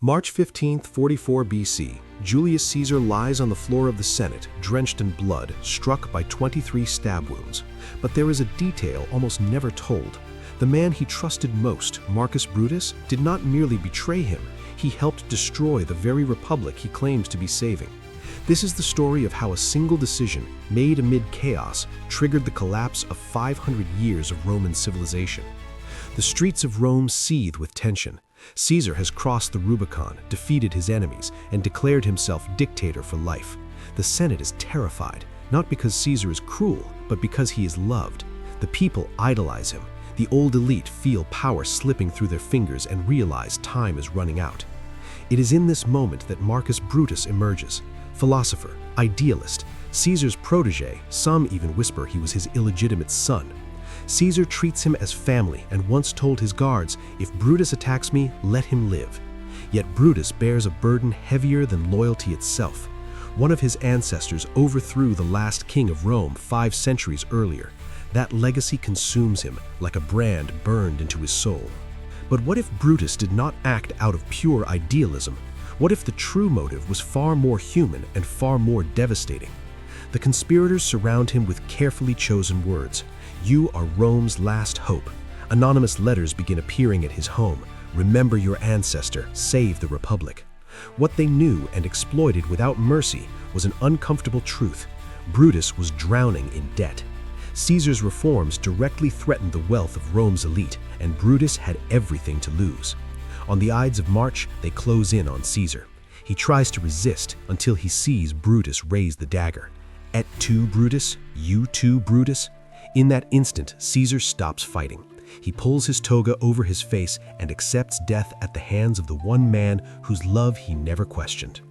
March 15, 44 BC, Julius Caesar lies on the floor of the Senate, drenched in blood, struck by 23 stab wounds. But there is a detail almost never told. The man he trusted most, Marcus Brutus, did not merely betray him, he helped destroy the very republic he claims to be saving. This is the story of how a single decision, made amid chaos, triggered the collapse of 500 years of Roman civilization. The streets of Rome seethe with tension. Caesar has crossed the Rubicon, defeated his enemies, and declared himself dictator for life. The Senate is terrified, not because Caesar is cruel, but because he is loved. The people idolize him. The old elite feel power slipping through their fingers and realize time is running out. It is in this moment that Marcus Brutus emerges. Philosopher, idealist, Caesar's protege, some even whisper he was his illegitimate son. Caesar treats him as family and once told his guards, "If Brutus attacks me, let him live." Yet Brutus bears a burden heavier than loyalty itself. One of his ancestors overthrew the last king of Rome 5 centuries earlier. That legacy consumes him, like a brand burned into his soul. But what if Brutus did not act out of pure idealism? What if the true motive was far more human and far more devastating? The conspirators surround him with carefully chosen words. "You are Rome's last hope." Anonymous letters begin appearing at his home. "Remember your ancestor, save the republic." What they knew and exploited without mercy was an uncomfortable truth. Brutus was drowning in debt. Caesar's reforms directly threatened the wealth of Rome's elite, and Brutus had everything to lose. On the Ides of March, they close in on Caesar. He tries to resist until he sees Brutus raise the dagger. "Et tu, Brutus? You too, Brutus?" In that instant, Caesar stops fighting. He pulls his toga over his face and accepts death at the hands of the one man whose love he never questioned.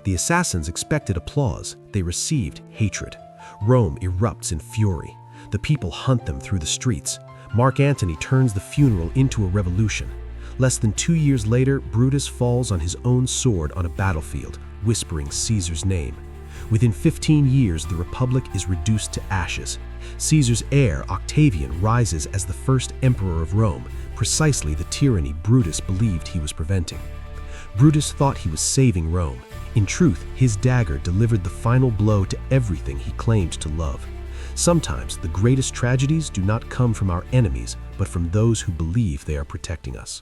The assassins expected applause. They received hatred. Rome erupts in fury. The people hunt them through the streets. Mark Antony turns the funeral into a revolution. Less than 2 years later, Brutus falls on his own sword on a battlefield, whispering Caesar's name. Within 15 years, the Republic is reduced to ashes. Caesar's heir, Octavian, rises as the first emperor of Rome, precisely the tyranny Brutus believed he was preventing. Brutus thought he was saving Rome. In truth, his dagger delivered the final blow to everything he claimed to love. Sometimes the greatest tragedies do not come from our enemies, but from those who believe they are protecting us.